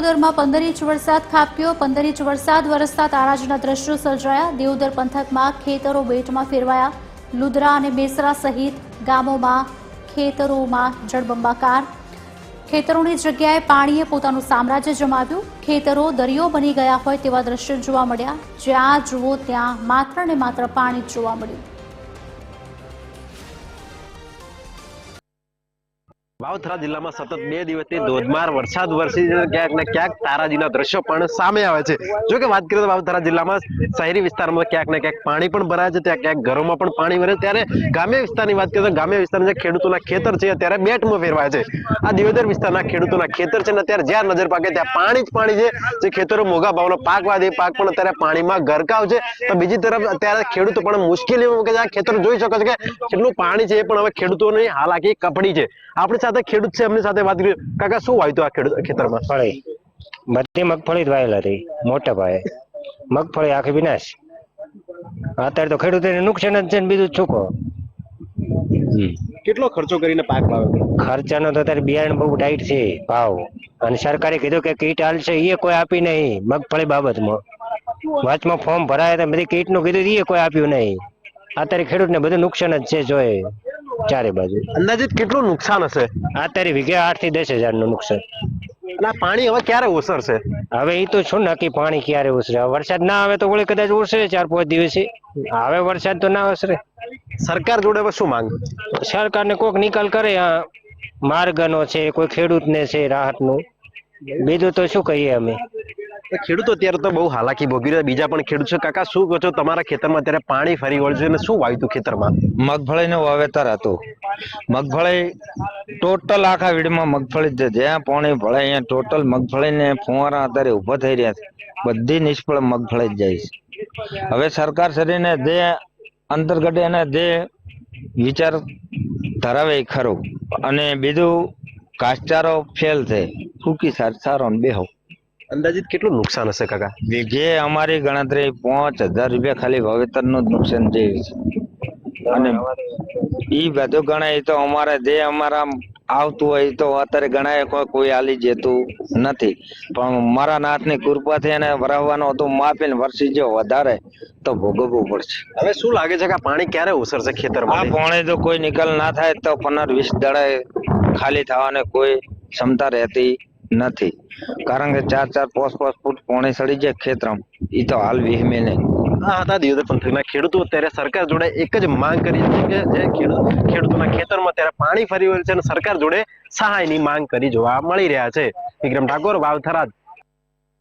દિયોદરમાં 15 inch વરસાદ ખાબક્યો। 15 inch વરસાદ વરસતા તારાજીના દ્રશ્યો સર્જાયા। દિયોદર પંથકમાં ખેતરો બેટમાં ફેરવાયા। લુદરા અને બેસરા સહિત ગામોમાં ખેતરોમાં જળબંબાકાર। ખેતરોની જગ્યાએ પાણીએ પોતાનું સામ્રાજ્ય જમાવ્યું। ખેતરો દરિયો બની ગયા હોય તેવા દ્રશ્યો જોવા મળ્યા। જ્યાં જુઓ ત્યાં માત્ર ને માત્ર પાણી જોવા મળ્યું। વાવથરા જિલ્લામાં સતત 2 દિવસથી ધોધમાર વરસાદ વરસી ક્યાંક ને ક્યાંક તારાજીના દ્રશ્યો પણ સામે આવે છે। જો કે વાત કરીએ તો વાવથરા જિલ્લામાં શહેરી વિસ્તારમાં ક્યાંક ને ક્યાંક પાણી પણ ભરાય છે, ત્યાં ક્યાંક ઘરોમાં પણ પાણી ભરે, ત્યારે ગ્રામ્ય વિસ્તારની વાત કરીએ તો ગ્રામ્ય વિસ્તારના જે ખેડૂતોના ખેતર છે અત્યારે બેટમાં ફેરવાય છે। આ દિયોદર વિસ્તારના ખેડૂતોના ખેતર છે ને અત્યારે જ્યાં નજર પાકે ત્યાં પાણી જ પાણી છે। જે ખેતરો મોંઘા ભાવનો પાક વાદે પાક પણ અત્યારે પાણીમાં ગરકાવ છે। તો બીજી તરફ અત્યારે ખેડૂતો પણ મુશ્કેલીમાં મૂકે છે। આ ખેતર જોઈ શકો છો કે કેટલું પાણી છે, એ પણ હવે ખેડૂતોની હાલાકી કપડી છે। આપણી સાથે ખેડૂત છે, એમની સાથે વાત કરીએ। કાકા, શું વાવ્યું હતું આ ખેડૂત ખેતરમાં? બધી મગફળી જ વાયેલા હતી, મોટા પાયે મગફળી આખી વિનાશ। અત્યારે તો ખેડૂતોને નુકસાન જ છે ને બીજું શું કહો। કેટલો ખર્ચો કરીને પાક વાવ્યો? ખર્ચાનો તો અત્યારે બિયારણ બહુ ટાઈટ છે ભાવ, અને સરકારે કીધું કે કીટ હાલશે, એ કોઈ આપી નહીં મગફળી બાબતમાં। વચમાં ફોર્મ ભરાયા હતા, બધી કીટ નું કીધું, એ કોઈ આપ્યું નહીં। અત્યારે ખેડૂતને બધું નુકસાન જ છે જોઈએ ચારે બાજુ। અંદાજિત કેટલું નુકસાન હશે? અત્યારે વીઘે 8 થી 10 હજાર નું નુકસાન। અને આ પાણી હવે ક્યારે ઓસરશે? હવે એ તો શું નક્કી પાણી ક્યારે ઓસરે? વરસાદ ના આવે તો વળી કદાચ ઓસરે 4-5 દિવસે। હવે વરસાદ તો ના ઓસરે। સરકાર જોડે હવે શું માંગ? સરકારને કોઈક નિકાલ કરે, આ માર્ગનો છે, કોઈ ખેડૂતને છે રાહતનું, બીજું તો શું કહીએ અમે। ખેડૂતો અત્યારે તો બહુ હાલાકી ભોગવી રહ્યા, બીજા પણ ખેડૂત છે। કાકા, શું કહો છો? તમારા ખેતરમાં અત્યારે પાણી ફરી વળ્યું છે અને શું વાવ્યું હતું ખેતરમાં? મગફળીનું વાવેતર હતું। મગફળી ટોટલ આખા વીડમાં મગફળી છે, જ્યાં પાણી ભળે અહીંયા ટોટલ મગફળીને ફુવારા અત્યારે ઉભા થઈ રહ્યા છે, બધી નિષ્ફળ મગફળી જ જાય છે। હવે સરકાર શ્રીને જે અંતર્ગત એને જે વિચાર ધરાવે એ ખરું, અને બીજું ઘાસચારો ફેલ છે, ફૂકી સારો ને બેહો। અંદાજિત કેટલું નુકસાન હશે કાકા? વીઘે અમારી ગણતરી 5000 રૂપિયા ખાલી વાવેતર નું જ નુકસાન જેવી છે। અને ઈ બધું ગણાય તો અમારે જે અમારા આવતું હોય તો અત્યારે ગણાય કોઈ હાલી જતું નથી, પણ મારા નાથની કૃપાથી એને વરાવવાનો હતો માપીને વરસી જો વધારે તો ભોગવવું પડશે। હવે શું લાગે છે કે આ પાણી ક્યારે ઓસરશે ખેતરમાં? આ પાણી તો કોઈ નિકાલ ના થાય તો 15-20 દાડે ખાલી થવાને કોઈ ક્ષમતા રહેતી નથી, કારણ કે 4-4, 5-5 ફૂટ પાણી સડી જાય ખેતરમાં, એ તો હાલ વિહમે નહીં। આ હતા દિયોદર પંથકના ખેડૂતો। અત્યારે સરકાર જોડે એક જ માંગ કરી છે કે જે ખેડૂતોના ખેતરમાં અત્યારે પાણી ફરી વળ્યું છે અને સરકાર જોડે સહાયની માંગ કરી જોવા મળી રહ્યા છે। વિક્રમ ઠાકોર, વાવથરા।